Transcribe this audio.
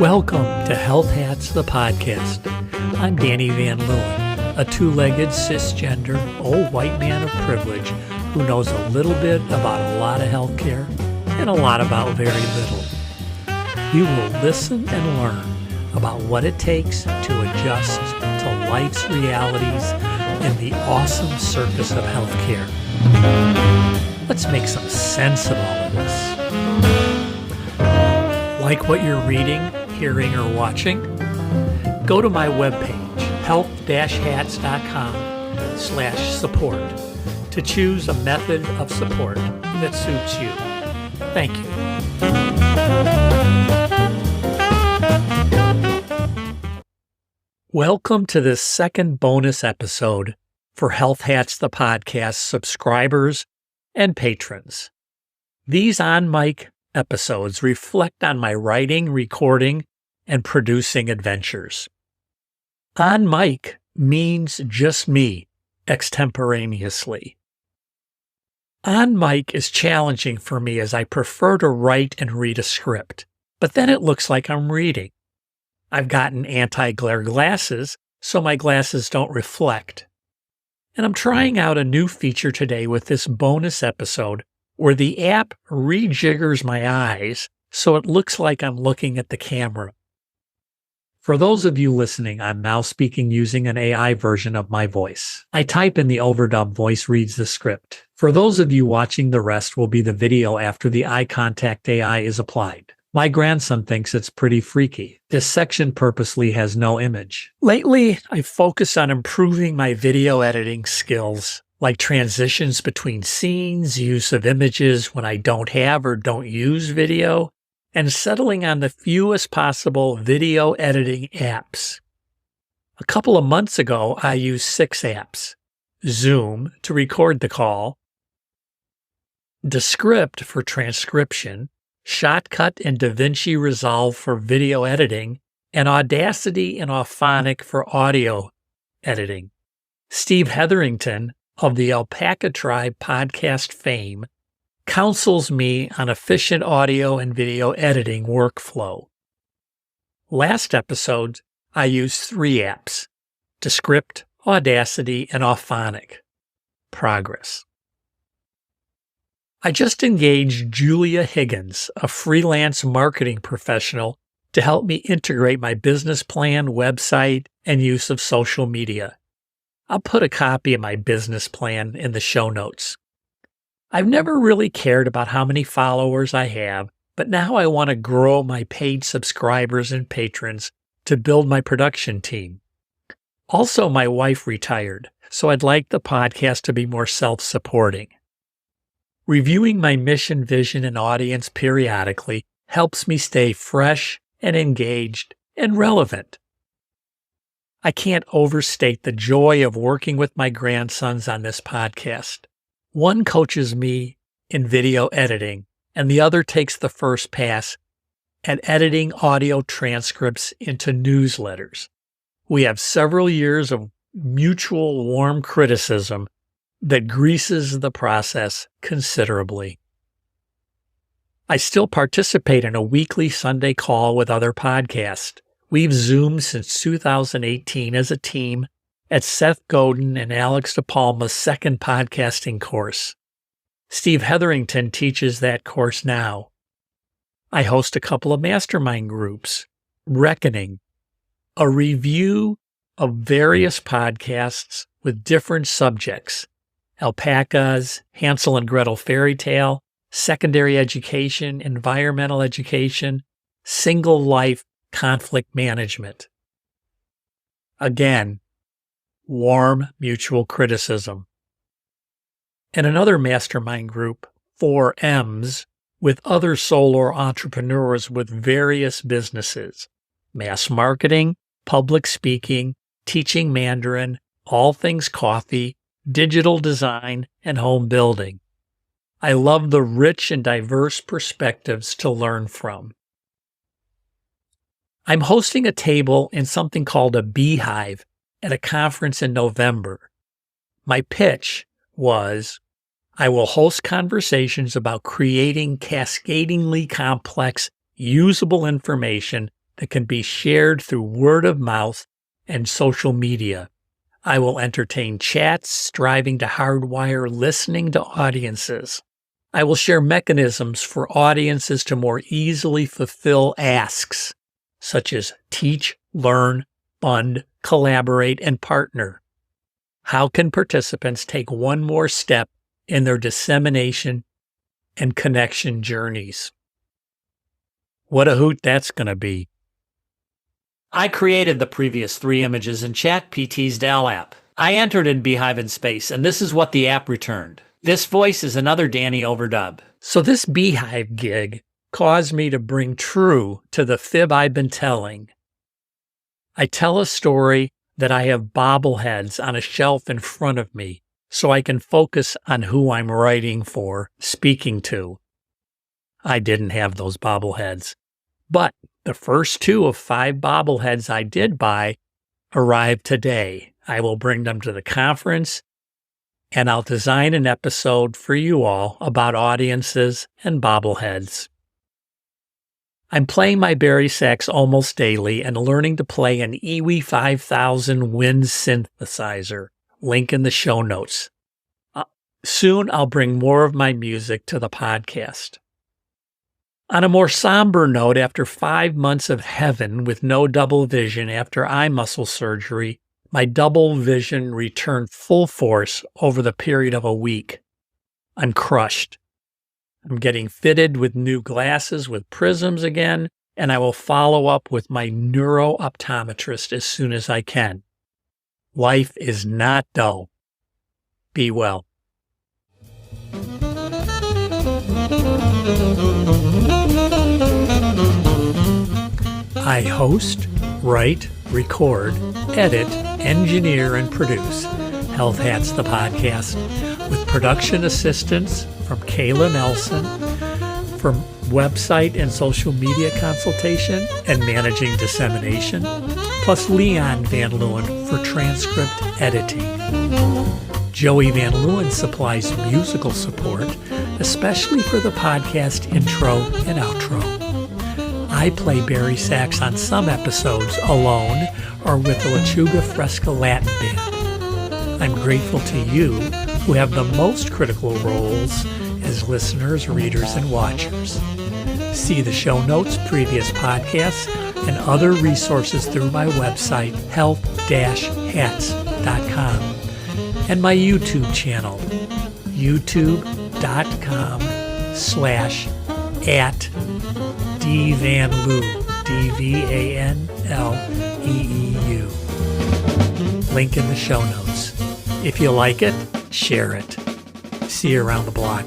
Welcome to Health Hats, the podcast. I'm Danny Van Leeuwen, a two-legged cisgender old white man of privilege who knows a little bit about a lot of healthcare and a lot about very little. You will listen and learn about what it takes to adjust to life's realities and the awesome circus of healthcare. Let's make some sense of all of this. Like what you're reading, hearing, or watching? Go to my webpage, health-hats.com/support, to choose a method of support that suits you. Thank you. Welcome to this second bonus episode for Health Hats, the podcast subscribers and patrons. These on-mic episodes reflect on my writing, recording, and producing adventures. On mic means just me, extemporaneously. On mic is challenging for me as I prefer to write and read a script, but then it looks like I'm reading. I've gotten anti-glare glasses, so my glasses don't reflect. And I'm trying out a new feature today with this bonus episode where the app rejiggers my eyes so it looks like I'm looking at the camera. For those of you listening, I'm now speaking using an AI version of my voice. I type in, the overdub voice reads the script. For those of you watching, the rest will be the video after the eye contact AI is applied. My grandson thinks it's pretty freaky. This section purposely has no image. Lately, I've focused on improving my video editing skills, like transitions between scenes, use of images when I don't have or don't use video, and settling on the fewest possible video editing apps. A couple of months ago, I used 6 apps: Zoom to record the call, Descript for transcription, Shotcut and DaVinci Resolve for video editing, and Audacity and Auphonic for audio editing. Steve Hetherington of the Alpaca Tribe podcast fame counsels me on efficient audio and video editing workflow. Last episode, I used 3 apps: Descript, Audacity, and Auphonic. Progress. I just engaged Julia Higgins, a freelance marketing professional, to help me integrate my business plan, website, and use of social media. I'll put a copy of my business plan in the show notes. I've never really cared about how many followers I have, but now I want to grow my paid subscribers and patrons to build my production team. Also, my wife retired, so I'd like the podcast to be more self-supporting. Reviewing my mission, vision, and audience periodically helps me stay fresh and engaged and relevant. I can't overstate the joy of working with my grandsons on this podcast. One coaches me in video editing, and the other takes the first pass at editing audio transcripts into newsletters. We have several years of mutual warm criticism that greases the process considerably. I still participate in a weekly Sunday call with other podcasts. We've Zoomed since 2018 as a team at Seth Godin and Alex DePalma's second podcasting course. Steve Hetherington teaches that course now. I host a couple of mastermind groups: Reckoning, a review of various podcasts with different subjects: alpacas, Hansel and Gretel fairy tale, secondary education, environmental education, single life, conflict management. Again, warm mutual criticism. And another mastermind group, 4Ms, with other solo entrepreneurs with various businesses: mass marketing, public speaking, teaching Mandarin, all things coffee, digital design, and home building. I love the rich and diverse perspectives to learn from. I'm hosting a table in something called a Beehive at a conference in November. My pitch was, I will host conversations about creating cascadingly complex, usable information that can be shared through word of mouth and social media. I will entertain chats striving to hardwire listening to audiences. I will share mechanisms for audiences to more easily fulfill asks, such as teach, learn, fund, collaborate, and partner. How can participants take one more step in their dissemination and connection journeys? What a hoot that's going to be. I created the previous 3 images in ChatGPT's Dell app. I entered in Beehive in space, and this is what the app returned. This voice is another Danny overdub. So this Beehive gig caused me to bring true to the fib I've been telling. I tell a story that I have bobbleheads on a shelf in front of me so I can focus on who I'm writing for, speaking to. I didn't have those bobbleheads, but the first 2 of 5 bobbleheads I did buy arrived today. I will bring them to the conference, and I'll design an episode for you all about audiences and bobbleheads. I'm playing my bari sax almost daily and learning to play an EWI 5000 wind synthesizer. Link in the show notes. Soon I'll bring more of my music to the podcast. On a more somber note, after 5 months of heaven with no double vision after eye muscle surgery, my double vision returned full force over the period of a week. I'm crushed. I'm getting fitted with new glasses with prisms again, and I will follow up with my neuro-optometrist as soon as I can. Life is not dull. Be well. I host, write, record, edit, engineer, and produce Health Hats the podcast with production assistance from Kayla Nelson, from website and social media consultation and managing dissemination, plus Leon Van Leeuwen for transcript editing. Joey Van Leeuwen supplies musical support, especially for the podcast intro and outro. I play bari sax on some episodes alone or with the Lechuga Fresca Latin Band. I'm grateful to you who have the most critical roles as listeners, readers, and watchers. See the show notes, previous podcasts, and other resources through my website, health-hats.com, and my YouTube channel, youtube.com/@dvanleeu, DVANLEEU. Link in the show notes. If you like it, share it. See you around the block.